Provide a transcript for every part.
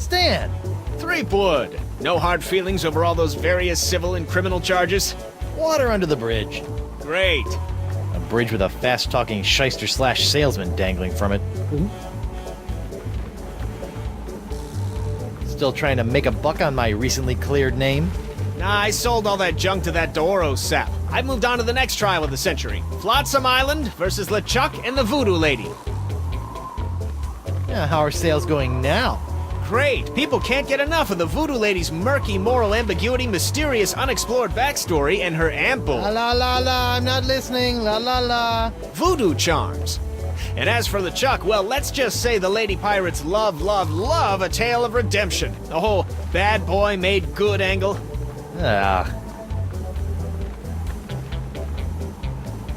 understand. Threepwood! No hard feelings over all those various civil and criminal charges? Water under the bridge. Great. A bridge with a fast-talking shyster/salesman dangling from it. Still trying to make a buck on my recently cleared name? Nah, I sold all that junk to that Doro sap. I moved on to the next trial of the century. Flotsam Island versus LeChuck and the Voodoo Lady. Yeah, how are sales going now? Great! People can't get enough of the Voodoo Lady's murky moral ambiguity, mysterious unexplored backstory, and her ample... La la la la, I'm not listening, la la la. voodoo charms. And as for LeChuck, well, let's just say the Lady Pirates love a tale of redemption. The whole bad boy made good angle.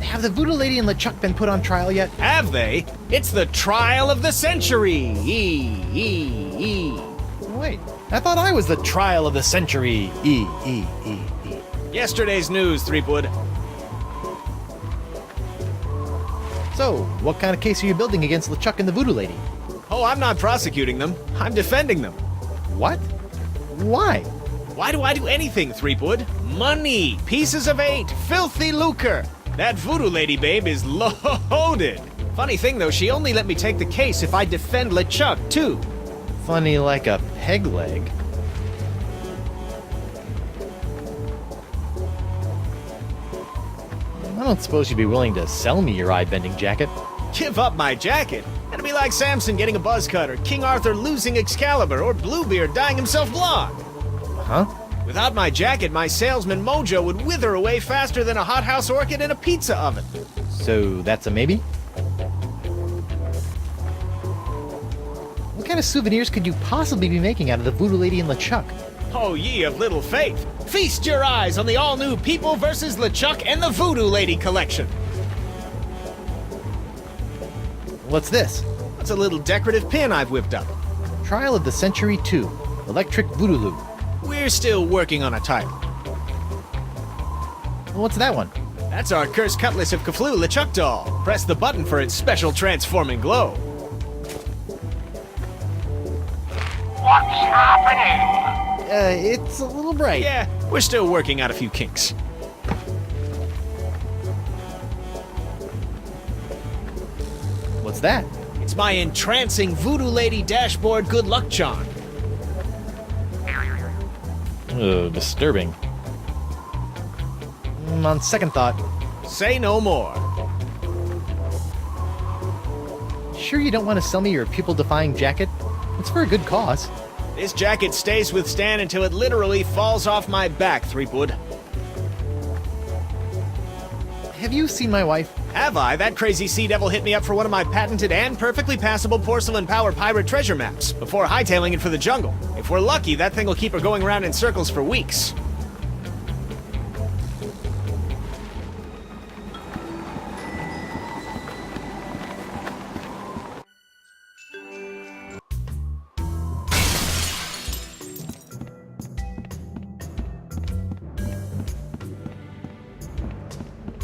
Have the Voodoo Lady and LeChuck been put on trial yet? Have they? It's the trial of the century! Wait, I thought I was the trial of the century. Yesterday's news, Threepwood. So, what kind of case are you building against LeChuck and the Voodoo Lady? Oh, I'm not prosecuting them. I'm defending them. What? Why? Why do I do anything, Threepwood? Money! Pieces of 8! Filthy lucre! That Voodoo Lady babe is loaded! Funny thing though, she only let me take the case if I defend LeChuck, too. Funny like a peg leg. I don't suppose you'd be willing to sell me your eye-bending jacket? Give up my jacket? That'd be like Samson getting a buzz cut, or King Arthur losing Excalibur, or Bluebeard dyeing himself blonde. Huh? Without my jacket, my salesman mojo would wither away faster than a hothouse orchid in a pizza oven. So that's a maybe? What kind of souvenirs could you possibly be making out of the Voodoo Lady and LeChuck? Oh, ye of little faith! Feast your eyes on the all-new People vs. LeChuck and the Voodoo Lady collection! What's this? That's a little decorative pin I've whipped up. Trial of the Century 2. Electric Voodoo. We're still working on a title. What's that one? That's our Cursed Cutlass of Cthulhu LeChuck doll. Press the button for its special transforming glow. What's happening? It's a little bright. Yeah, we're still working out a few kinks. What's that? It's my entrancing Voodoo Lady dashboard good luck charm. Disturbing. On second thought. Say no more. Sure you don't want to sell me your pupil-defying jacket? It's for a good cause. This jacket stays with Stan until it literally falls off my back, Threepwood. Have you seen my wife? Have I? That crazy sea devil hit me up for one of my patented and perfectly passable porcelain power pirate treasure maps before hightailing it for the jungle. If we're lucky, that thing will keep her going around in circles for weeks.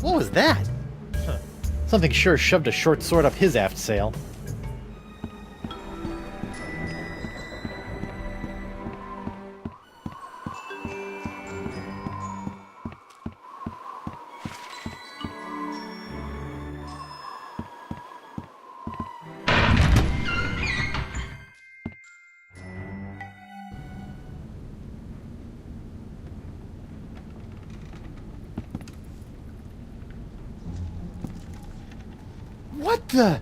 What was that? Something sure shoved a short sword up his aft sail. What the?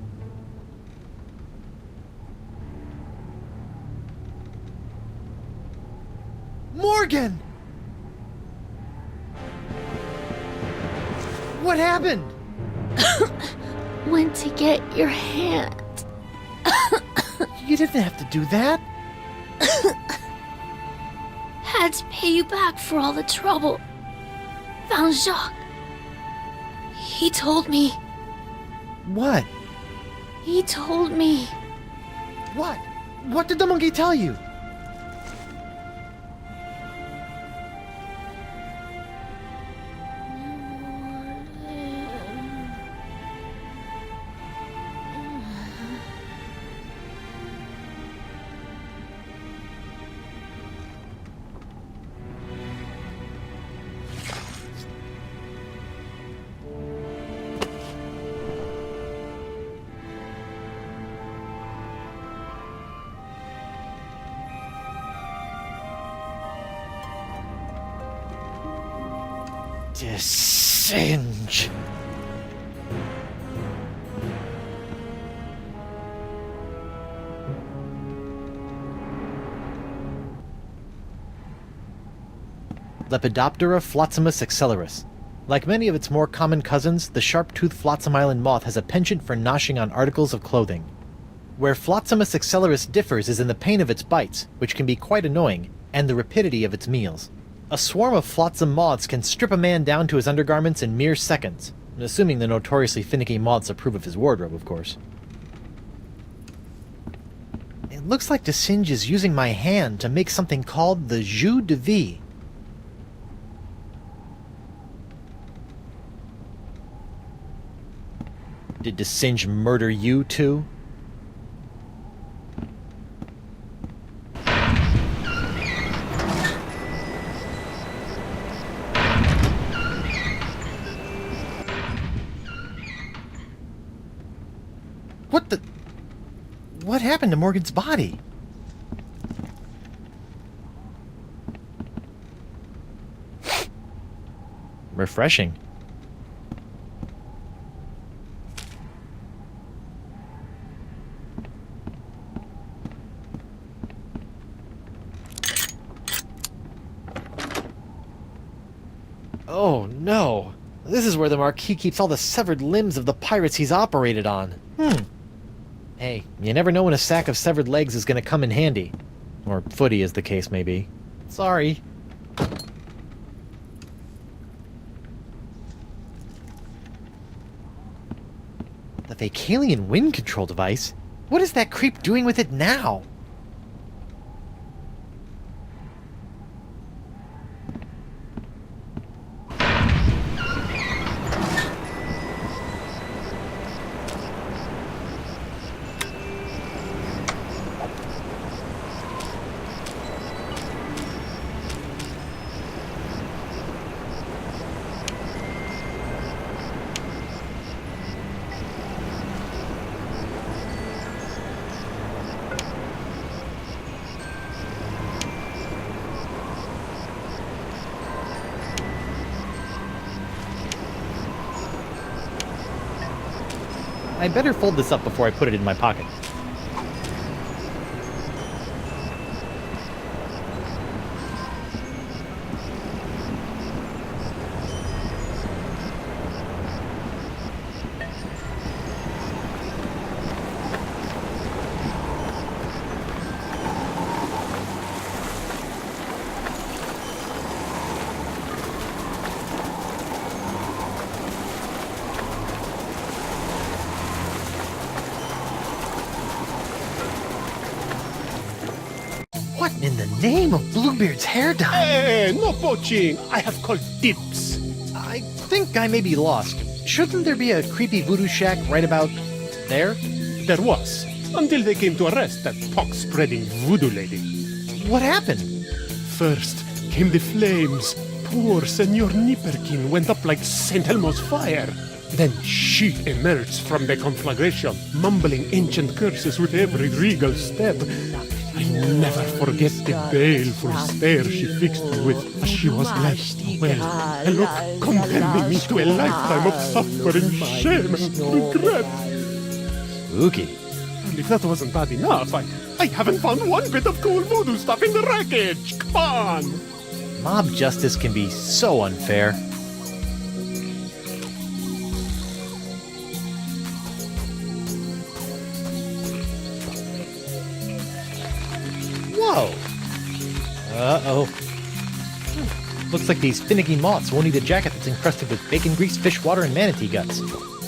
Morgan! What happened? Went to get your hand. You didn't have to do that. Had to pay you back for all the trouble. Found Jacques. He told me. What? He told me. What? What did the monkey tell you? DeSinge. Lepidoptera flotzimus accelerus. Like many of its more common cousins, the sharp-toothed Flotsam Island moth has a penchant for noshing on articles of clothing. Where Flotzimus accelerus differs is in the pain of its bites, which can be quite annoying, and the rapidity of its meals. A swarm of flotsam moths can strip a man down to his undergarments in mere seconds, assuming the notoriously finicky moths approve of his wardrobe, of course. It looks like DeSinge is using my hand to make something called the jus de vie. Did DeSinge murder you, too? What the... What happened to Morgan's body? Refreshing. Oh, no. This is where the Marquis keeps all the severed limbs of the pirates he's operated on. Hey, you never know when a sack of severed legs is going to come in handy. Or footy, as the case may be. Sorry. The Vacaylian wind control device? What is that creep doing with it now? I better fold this up before I put it in my pocket. What in the name of Bluebeard's hair dye? Hey, no poaching! I have called dibs. I think I may be lost. Shouldn't there be a creepy voodoo shack right about there? There was, until they came to arrest that pox-spreading voodoo lady. What happened? First came the flames. Poor Senor Nipperkin went up like St. Elmo's fire. Then she emerged from the conflagration, mumbling ancient curses with every regal step. I never forget the baleful stare she fixed me with as she was led away. A look condemning me to a lifetime of suffering, shame, and regret. Spooky. And if that wasn't bad enough, I haven't found one bit of cool voodoo stuff in the wreckage. Come on! Mob justice can be so unfair. Whoa! Uh-oh. Looks like these finicky moths won't eat a jacket that's encrusted with bacon grease, fish water, and manatee guts.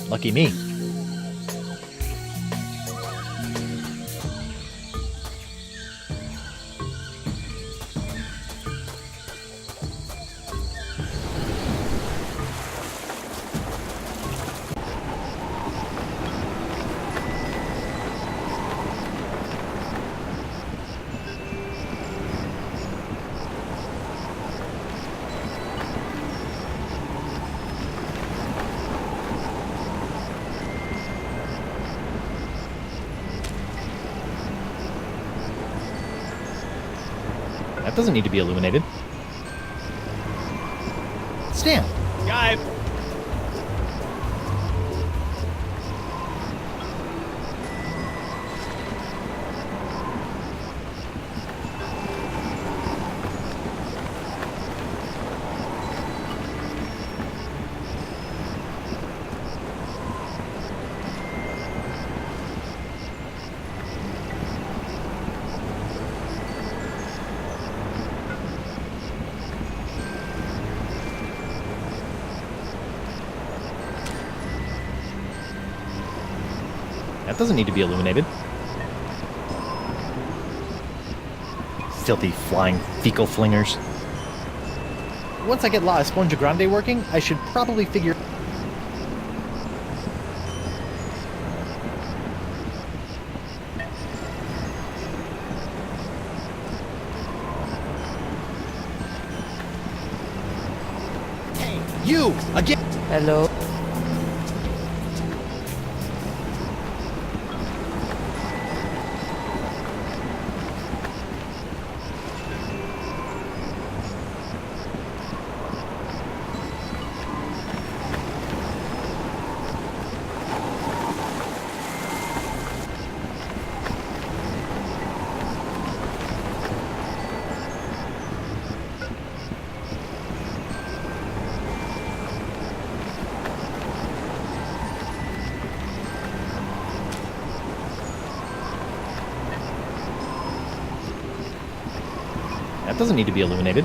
Lucky me. That doesn't need to be illuminated. Stan, Guy. That doesn't need to be illuminated. Filthy flying fecal flingers. Once I get La Esponja Grande working, I should probably figure... Hey, you! Again! Hello? That doesn't need to be illuminated.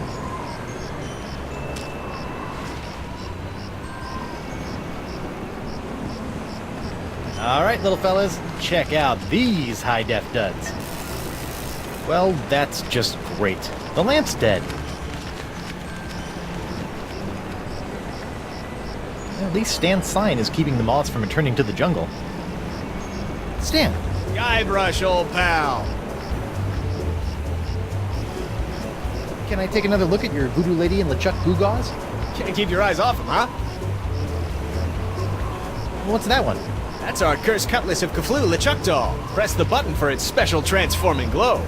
Alright, little fellas, check out these high-def duds. Well, that's just great. The lamp's dead. At least Stan's sign is keeping the moths from returning to the jungle. Stan! Guybrush, old pal. Can I take another look at your voodoo lady and LeChuck gewgaws? Can't keep your eyes off him, huh? What's that one? That's our cursed cutlass of Kaflu LeChuck doll. Press the button for its special transforming glow.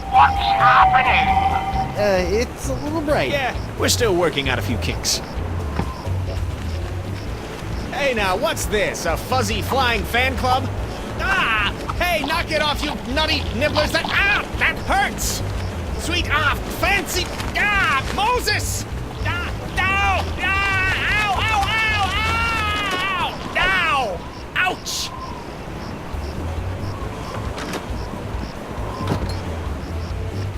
What's happening? It's a little bright. Yeah, we're still working out a few kinks. Hey now, what's this? A fuzzy flying fan club? Ah! Hey, knock it off, you nutty nibblers! That hurts! Sweet fancy Moses! Ow! Ouch!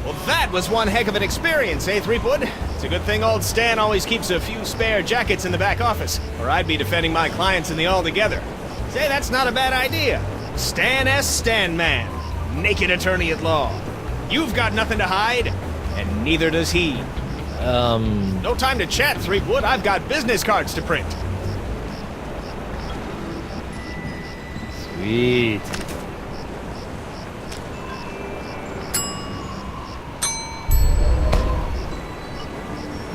Well, that was one heck of an experience, eh, Threepwood? It's a good thing old Stan always keeps a few spare jackets in the back office, or I'd be defending my clients in the Altogether. Say, that's not a bad idea. Stan S. Stanman, naked attorney at law. You've got nothing to hide, and neither does he. No time to chat, Threepwood. I've got business cards to print. Sweet.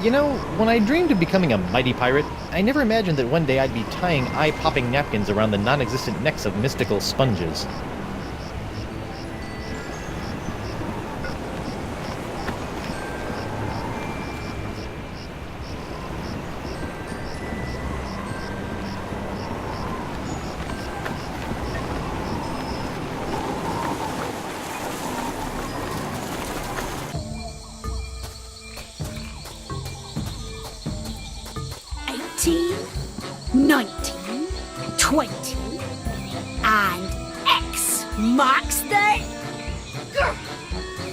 You know, when I dreamed of becoming a mighty pirate, I never imagined that one day I'd be tying eye-popping napkins around the non-existent necks of mystical sponges. $18, $19, $20, and X marks the...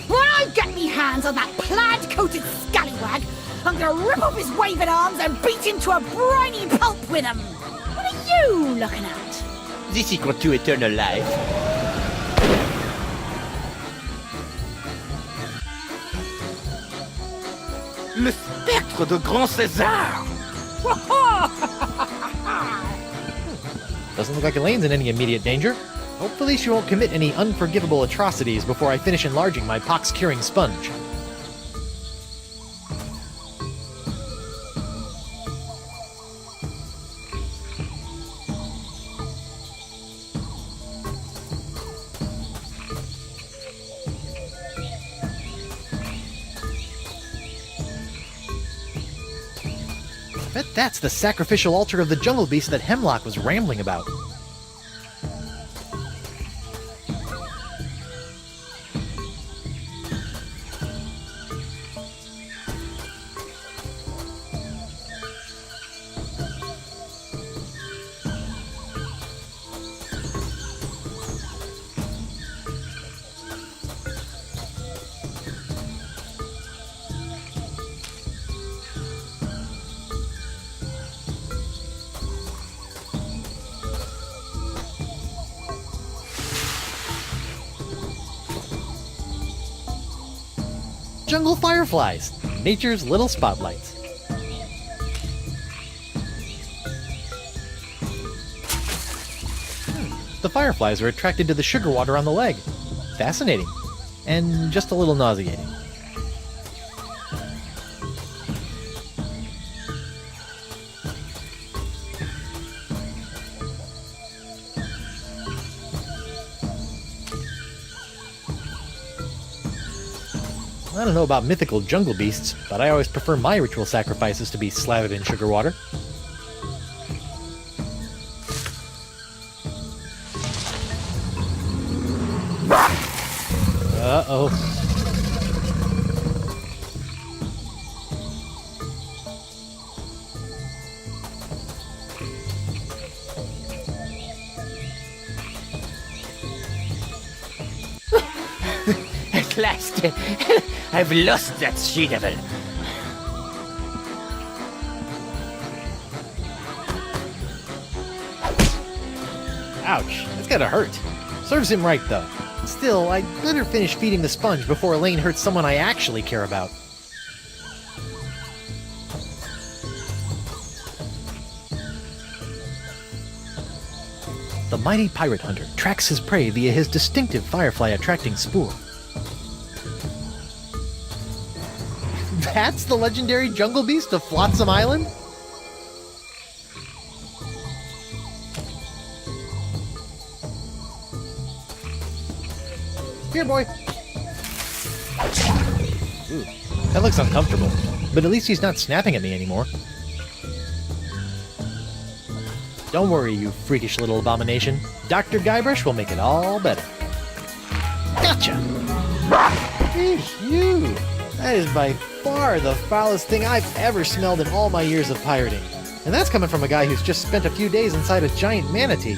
When I get me hands on that plaid-coated scallywag, I'm gonna rip off his waving arms and beat him to a briny pulp with them. What are you looking at? This equal to eternal life. Le spectre de Grand César! Doesn't look like Elaine's in any immediate danger. Hopefully she won't commit any unforgivable atrocities before I finish enlarging my pox-curing sponge. Bet that's the sacrificial altar of the jungle beast that Hemlock was rambling about. Jungle fireflies, nature's little spotlights. The fireflies are attracted to the sugar water on the leg. Fascinating. And just a little nauseating. I don't know about mythical jungle beasts, but I always prefer my ritual sacrifices to be slathered in sugar water. Uh-oh. At last, I've lost that she-devil. Ouch, that's gotta hurt. Serves him right, though. Still, I'd better finish feeding the sponge before Elaine hurts someone I actually care about. The mighty pirate hunter tracks his prey via his distinctive firefly-attracting spoor. That's the legendary jungle beast of Flotsam Island? Here, boy. Ooh, that looks uncomfortable. But at least he's not snapping at me anymore. Don't worry, you freakish little abomination. Dr. Guybrush will make it all better. Gotcha! Eesh, you! That is by far the foulest thing I've ever smelled in all my years of pirating. And that's coming from a guy who's just spent a few days inside a giant manatee.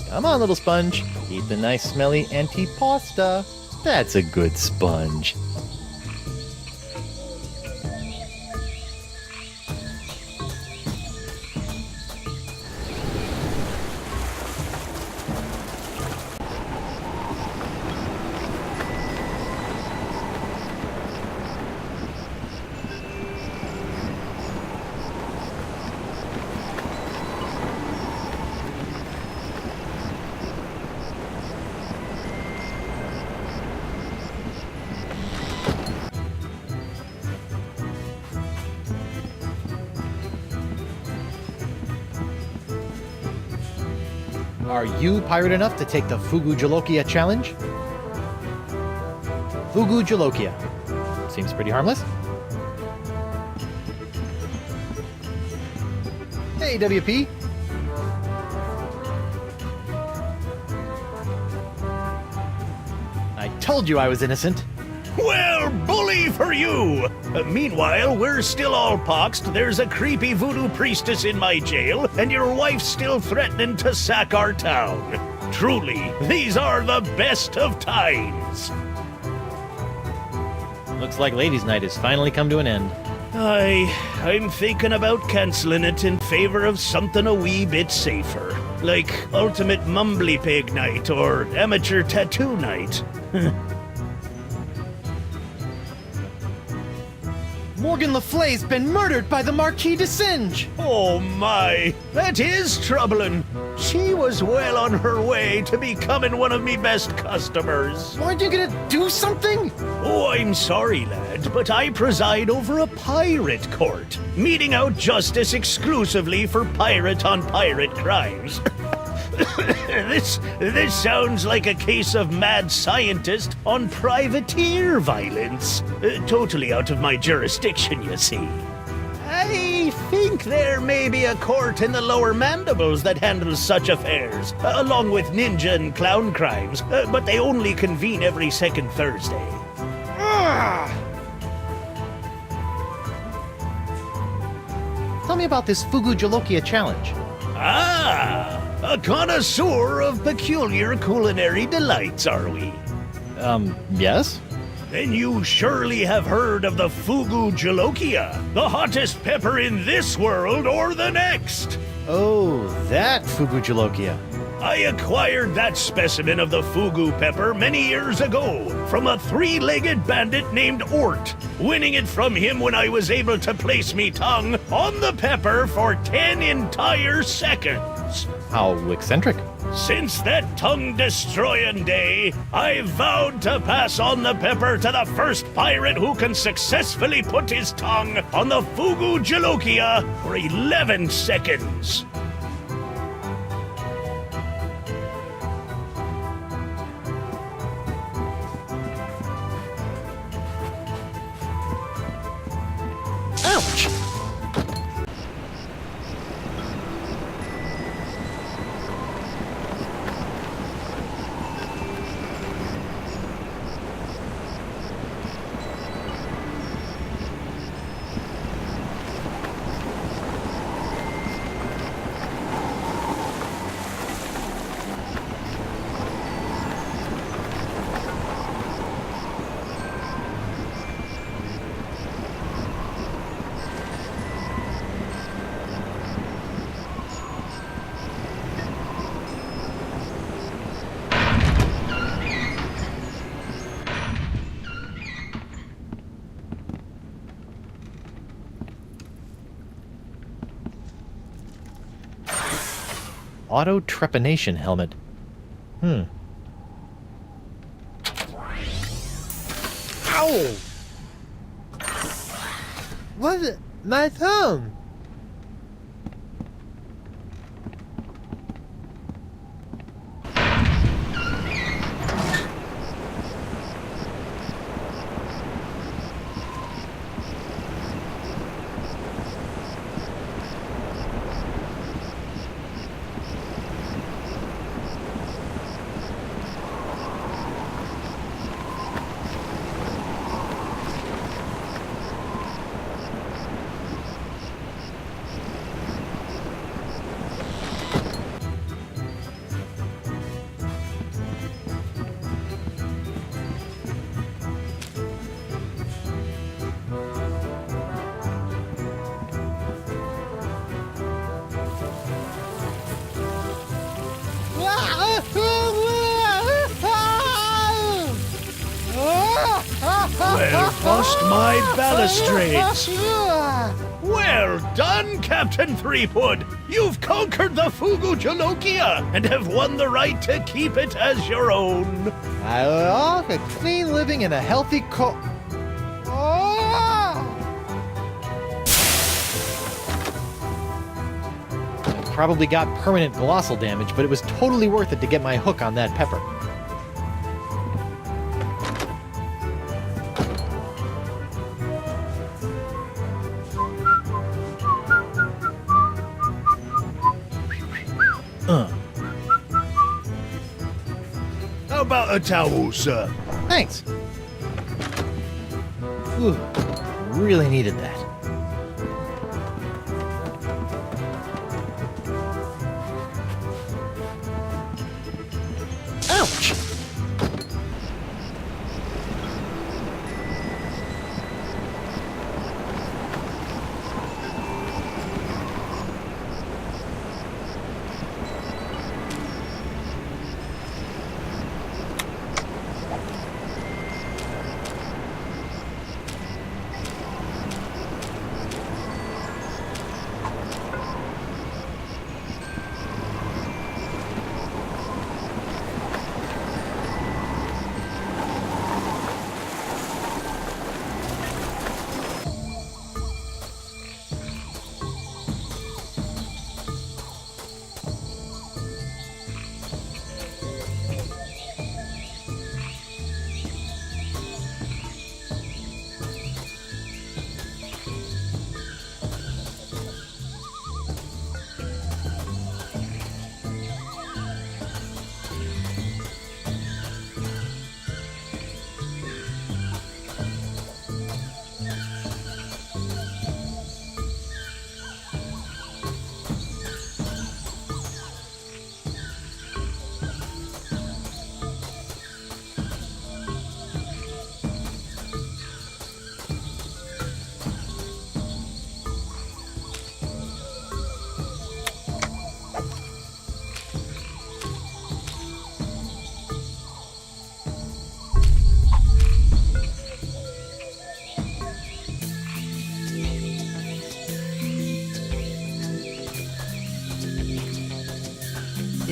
Come on, little sponge. Eat the nice smelly antipasta. That's a good sponge. Are you pirate enough to take the Fugu Jolokia challenge? Fugu Jolokia. Seems pretty harmless. Hey, WP. I told you I was innocent. Well, bully for you! Meanwhile, we're still all poxed, there's a creepy voodoo priestess in my jail, and your wife's still threatening to sack our town. Truly, these are the best of times. Looks like Ladies' Night has finally come to an end. I'm thinking about cancelling it in favor of something a wee bit safer. Like Ultimate Mumbly Pig Night or Amateur Tattoo Night. Morgan Le Fay's been murdered by the Marquis DeSinge! Oh my, that is troubling. She was well on her way to becoming one of me best customers. Aren't you gonna do something? Oh, I'm sorry, lad, but I preside over a pirate court, meting out justice exclusively for pirate-on-pirate crimes. This sounds like a case of mad scientist on privateer violence. Totally out of my jurisdiction, you see. I think there may be a court in the lower mandibles that handles such affairs, along with ninja and clown crimes, but they only convene every second Thursday. Tell me about this fugu jolokia challenge. A connoisseur of peculiar culinary delights, are we? Yes? Then you surely have heard of the fugu jolokia, the hottest pepper in this world or the next. Oh, that fugu jolokia. I acquired that specimen of the fugu pepper many years ago from a three-legged bandit named Ort, winning it from him when I was able to place me tongue on the pepper for 10 entire seconds. How eccentric. Since that tongue-destroying day, I vowed to pass on the pepper to the first pirate who can successfully put his tongue on the fugu jolokia for 11 seconds. Ouch! Auto-trepanation helmet. Ow! What? My thumb! Well, bust my balustrades. Well done, Captain Threepwood. You've conquered the fugu jolokia and have won the right to keep it as your own. I love a clean living and a healthy Probably got permanent glossal damage, but it was totally worth it to get my hook on that pepper. How about a towel, sir? Thanks. Ooh, really needed that. Ouch!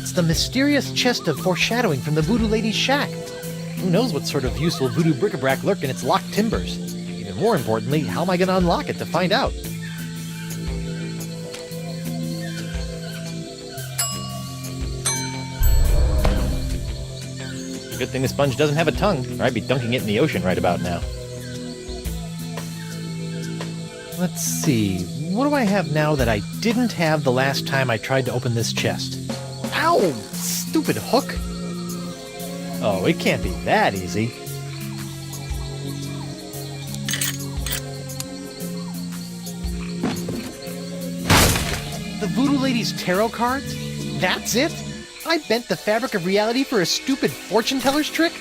It's the mysterious chest of foreshadowing from the Voodoo Lady's shack. Who knows what sort of useful voodoo bric-a-brac lurk in its locked timbers? Even more importantly, how am I going to unlock it to find out? Good thing the sponge doesn't have a tongue, or I'd be dunking it in the ocean right about now. Let's see, what do I have now that I didn't have the last time I tried to open this chest? Ow! Stupid hook! Oh, it can't be that easy. The Voodoo Lady's tarot cards? That's it? I bent the fabric of reality for a stupid fortune teller's trick?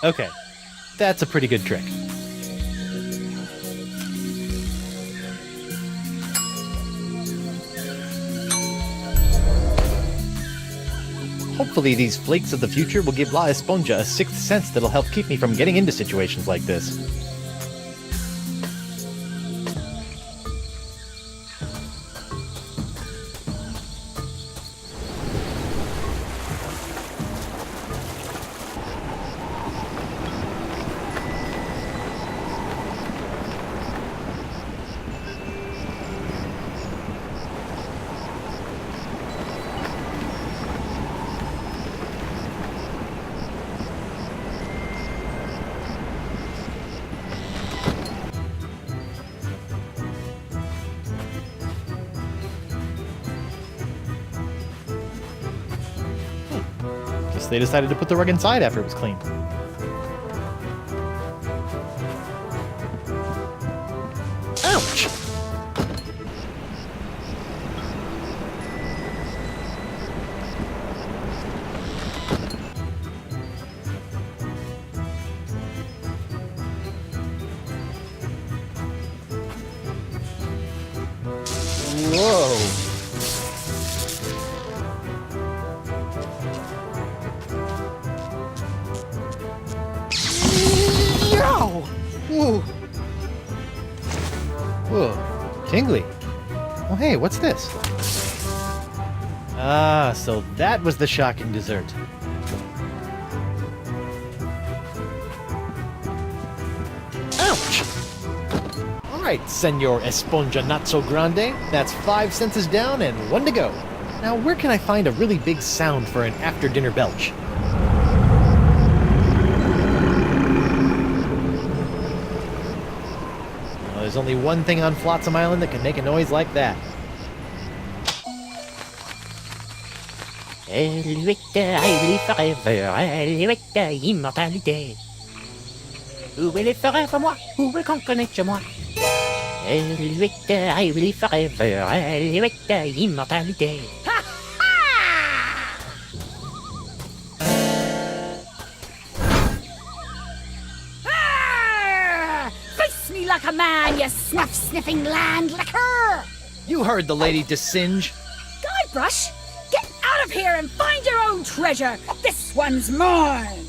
Okay, that's a pretty good trick. Hopefully these flakes of the future will give La Esponja a sixth sense that'll help keep me from getting into situations like this. They decided to put the rug inside after it was cleaned. Ouch! Whoa! Whoa! Whoa, tingly. Oh hey, what's this? Ah, so that was the shocking dessert. Ouch! Alright, Senor Esponja Not So Grande. That's 5 senses down and 1 to go. Now where can I find a really big sound for an after-dinner belch? There's only one thing on Flotsam Island that can make a noise like that. Immortalité. Où est les forever, où est qu'on connaît chez moi? I will forever, immortalité. Like a man, you snuff-sniffing land licker! You heard the lady, DeSinge. Guybrush, get out of here and find your own treasure! This one's mine!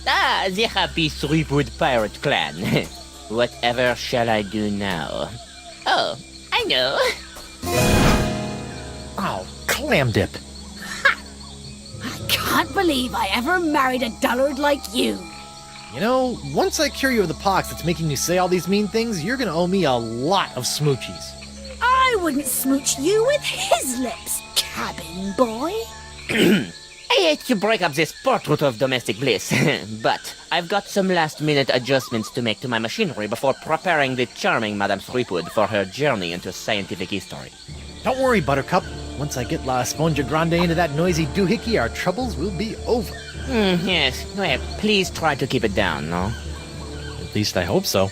Ah, the happy Threepwood pirate clan. Whatever shall I do now? Oh, I know. Oh, clam dip. Ha! I can't believe I ever married a dullard like you. You know, once I cure you of the pox that's making you say all these mean things, you're gonna owe me a lot of smoochies. I wouldn't smooch you with his lips, cabin boy. I hate to break up this portrait of domestic bliss, but I've got some last-minute adjustments to make to my machinery before preparing the charming Madame Threepwood for her journey into scientific history. Don't worry, Buttercup. Once I get La Esponja Grande into that noisy doohickey, our troubles will be over. Yes. Well, please try to keep it down, no? At least I hope so.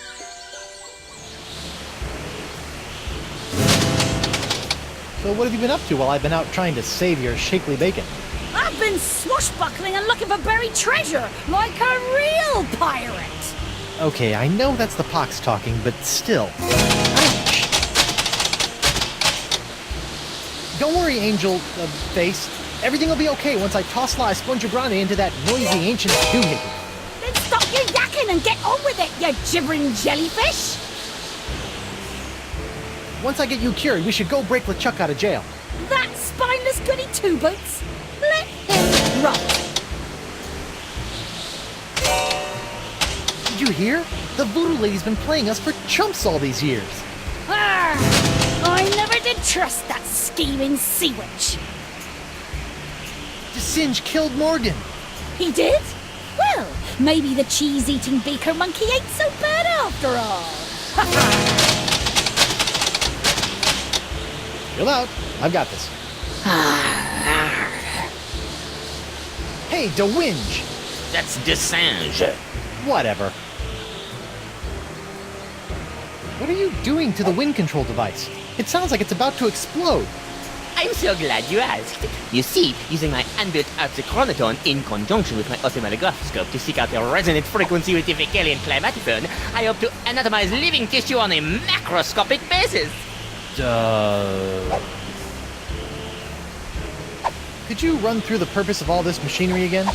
So what have you been up to while I've been out trying to save your shapely bacon? I've been swashbuckling and looking for buried treasure, like a real pirate. Okay, I know that's the pox talking, but still. Ouch! Don't worry, Angel, Face. Everything will be okay once I toss La Esponja Grande into that noisy ancient doohickey. Then stop your yakking and get on with it, you gibbering jellyfish! Once I get you cured, we should go break LeChuck out of jail. That spineless goody two-boots? Let him rot. Did you hear? The voodoo lady's been playing us for chumps all these years. I never did trust that scheming sea witch. DeSinge killed Morgan. He did? Well, maybe the cheese-eating beaker monkey ain't so bad after all. Chill out. I've got this. Hey, DeWinge! That's DeSinge. Whatever. What are you doing to the wind control device? It sounds like it's about to explode. I'm so glad you asked. You see, using my inbuilt auto-trepanation in conjunction with my oscilloscope to seek out the resonant frequency with the Vacaylian climatophone, I hope to anatomize living tissue on a macroscopic basis. Could you run through the purpose of all this machinery again?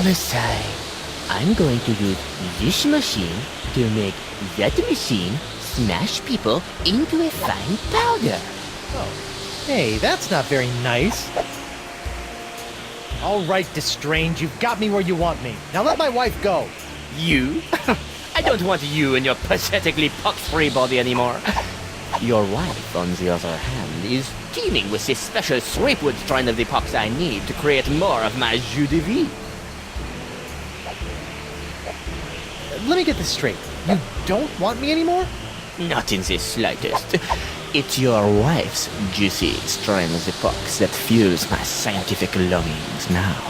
Messiah, I'm going to use this machine to make that machine smash people into a fine powder. Oh. Hey, that's not very nice. All right, DeSinge, you've got me where you want me. Now let my wife go. You? I don't want you and your pathetically pox-free body anymore. Your wife, on the other hand, is teeming with this special Threepwood strain of the pox I need to create more of my jus de vie. Let me get this straight. You don't want me anymore? Not in the slightest. It's your wife's juicy strain of the pox that fuels my scientific longings now.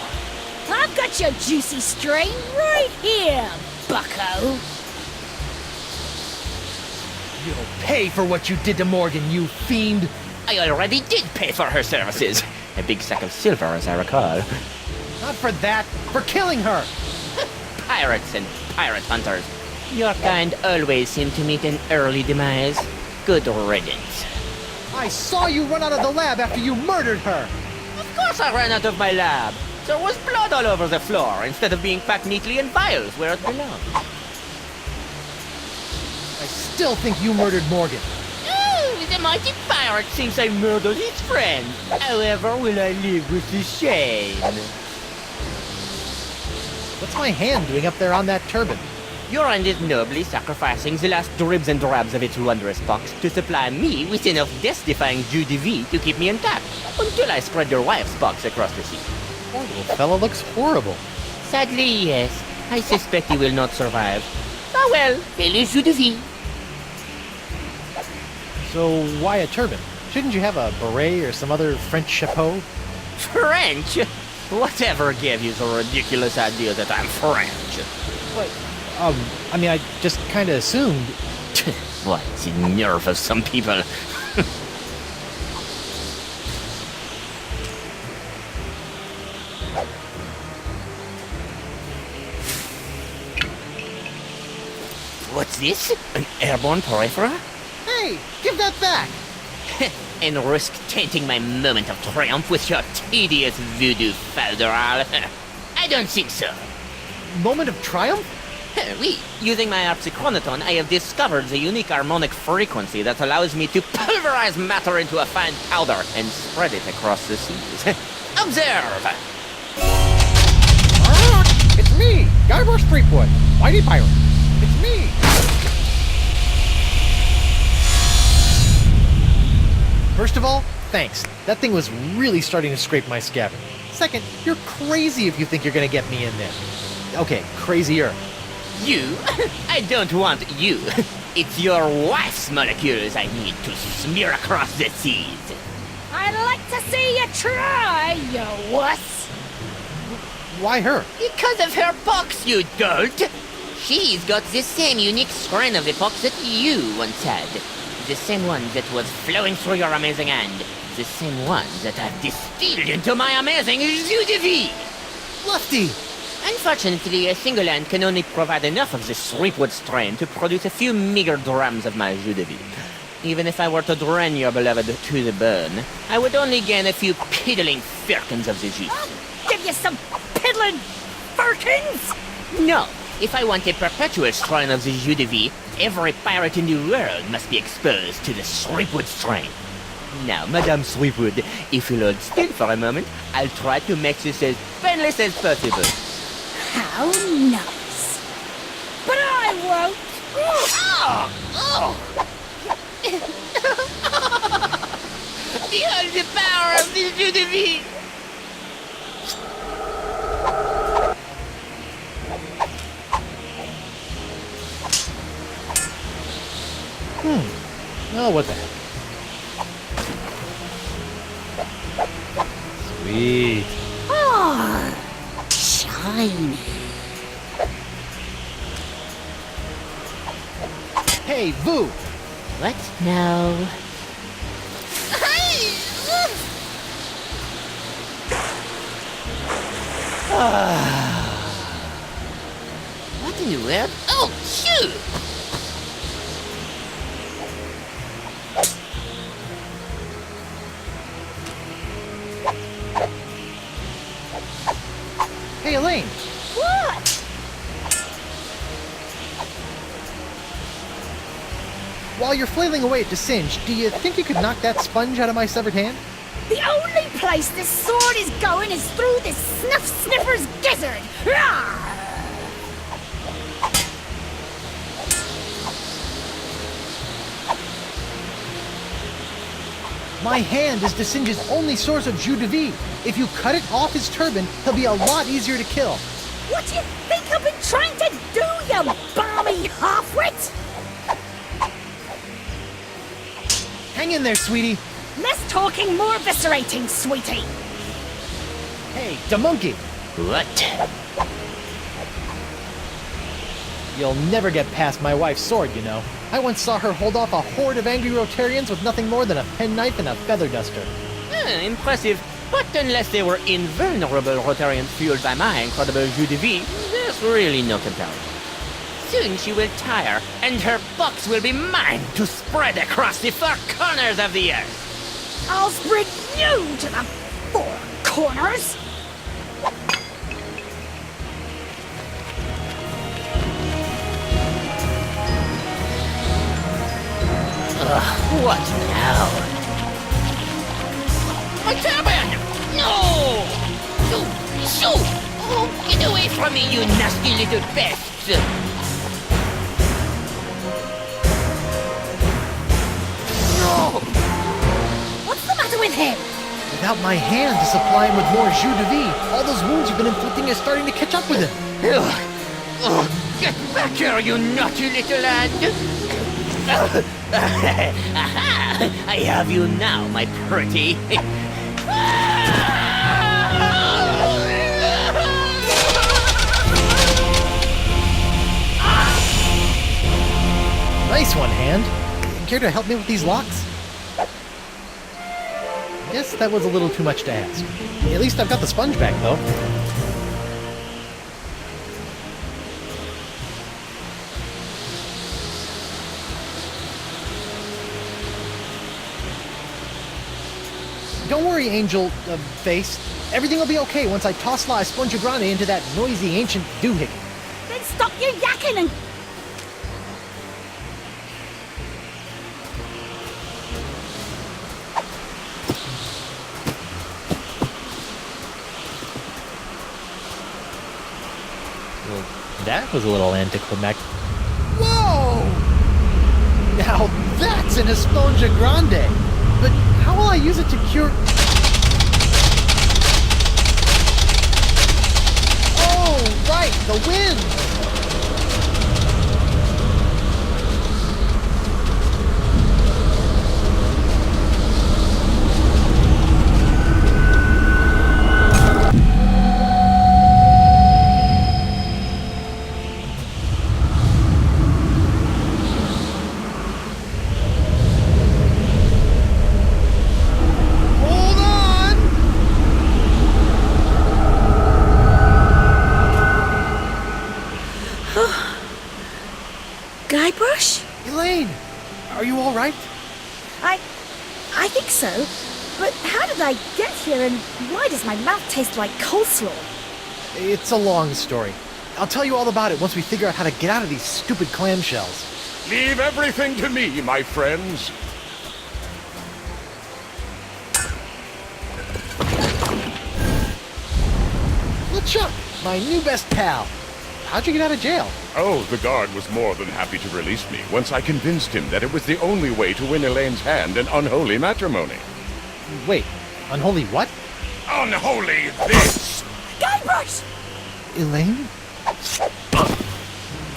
I've got your juicy strain right here, bucko. You'll pay for what you did to Morgan, you fiend! I already did pay for her services. A big sack of silver, as I recall. Not for that, for killing her! Pirates and pirate hunters. Your kind always seem to meet an early demise. Good riddance. I saw you run out of the lab after you murdered her! Of course I ran out of my lab. There was blood all over the floor, instead of being packed neatly in vials where it belongs. I still think you murdered Morgan. Oh, the mighty pirate thinks I murdered his friend. However, will I live with the shame? What's my hand doing up there on that turban? Your hand is nobly sacrificing the last dribs and drabs of its wondrous pox to supply me with enough death-defying jus de vie to keep me intact, until I spread your wife's pox across the sea. Poor little fella looks horrible. Sadly, yes. I suspect he will not survive. Ah well, le jus de vie. So why a turban? Shouldn't you have a beret or some other French chapeau? French? Whatever gave you the ridiculous idea that I'm French? What? I mean, I just kinda assumed. What, the nerve of some people. What's this? An airborne peripheral? Hey, give that back! And risk tainting my moment of triumph with your tedious voodoo federal? I don't think so. Moment of triumph? Oui, using my auto-trepanation, I have discovered the unique harmonic frequency that allows me to pulverize matter into a fine powder and spread it across the seas. Observe! It's me, Guybrush Threepwood, Mighty Pirate. It's me! First of all, thanks. That thing was really starting to scrape my scabbard. Second, you're crazy if you think you're gonna get me in there. Okay, crazier. You? I don't want you. It's your wife's molecules I need to smear across the seas. I'd like to see you try, you wuss. Why her? Because of her pox, you dolt! She's got the same unique strain of the pox that you once had. The same one that was flowing through your amazing hand. The same one that I've distilled into my amazing jus de vie! Lefty! Unfortunately, a single hand can only provide enough of this Threepwood strain to produce a few meager drams of my jus de vie. Even if I were to drain your beloved to the bone, I would only gain a few piddling firkins of the juice. I'll give you some piddling firkins! No, If I want a perpetual shrine of the jus de vie, every pirate in the world must be exposed to the Threepwood strain. Now, Madame Threepwood, if you'll hold still for a moment, I'll try to make this as painless as possible. How nice. But I won't. Behold the power of the jus de vie! Oh, what the heck. Sweet. Oh, shiny. Hey, Voo! What now? What in the world? Oh, shoot! Hey, Elaine! What? While you're flailing away at DeSinge, do you think you could knock that sponge out of my severed hand? The only place this sword is going is through this snuff sniffer's gizzard. Rawr! My hand is DeSinge's only source of jus de vie. If you cut it off his turban, he'll be a lot easier to kill. What do you think I've been trying to do, you balmy half-wit? Hang in there, sweetie. Less talking, more eviscerating, sweetie. Hey, da monkey! What? You'll never get past my wife's sword, you know. I once saw her hold off a horde of angry Rotarians with nothing more than a penknife and a feather duster. Impressive. But unless they were invulnerable Rotarians fueled by my incredible jus de vie, there's really no comparison. Soon she will tire, and her box will be mine to spread across the four corners of the earth. I'll spread you to the four corners. What now? My turban! No! Shoot! Oh, get away from me, you nasty little pest! No! What's the matter with him? Without my hand to supply him with more jus de vie, all those wounds you've been inflicting are starting to catch up with him. Get back here, you naughty little lad! Aha! I have you now, my pretty. Nice one, hand. Care to help me with these locks? Guess that was a little too much to ask. At least I've got the sponge back, though. Don't worry, Angel Face. Everything will be okay once I toss La Esponja Grande into that noisy ancient doohickey. Then stop your yakking and... Well, that was a little anticlimactic. Whoa! Now that's an Esponja Grande! But how will I use it to cure... Oh, right, the wind! Guybrush? Elaine, are you all right? I think so. But how did I get here, and why does my mouth taste like coleslaw? It's a long story. I'll tell you all about it once we figure out how to get out of these stupid clamshells. Leave everything to me, my friends. LeChuck, my new best pal. How'd you get out of jail? Oh, the guard was more than happy to release me once I convinced him that it was the only way to win Elaine's hand in unholy matrimony. Wait, unholy what? Unholy this! Guybrush! Elaine?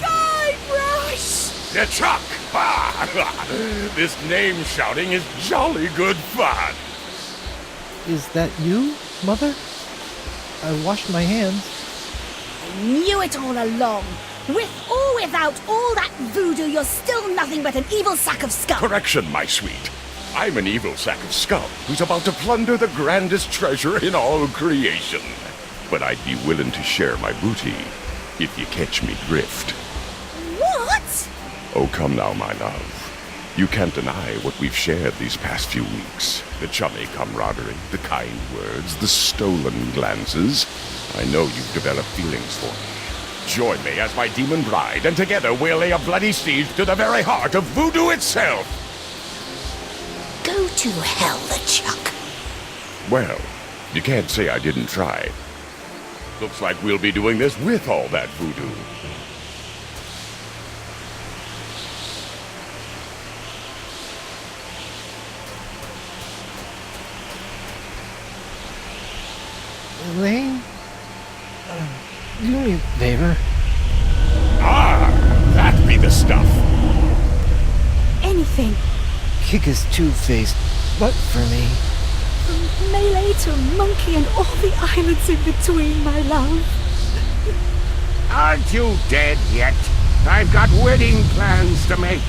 Guybrush! LeChuck! This name shouting is jolly good fun. Is that you, Mother? I washed my hands. I knew it all along. With or without all that voodoo, you're still nothing but an evil sack of scum. Correction, my sweet. I'm an evil sack of scum who's about to plunder the grandest treasure in all creation. But I'd be willing to share my booty if you catch me drift. What? Oh, come now, my love. You can't deny what we've shared these past few weeks. The chummy camaraderie, the kind words, the stolen glances. I know you've developed feelings for me. Join me as my demon bride, and together we'll lay a bloody siege to the very heart of voodoo itself! Go to hell, LeChuck. Well, you can't say I didn't try. Looks like we'll be doing this with all that voodoo. Elaine? Do me a favor. Ah, that be the stuff. Anything. Kick his two-faced butt for me. From Melee to Monkey and all the islands in between, my love. Aren't you dead yet? I've got wedding plans to make.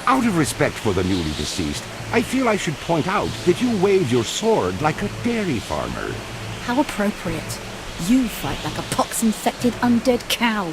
Out of respect for the newly deceased, I feel I should point out that you waved your sword like a dairy farmer. How appropriate. You fight like a pox-infected undead cow.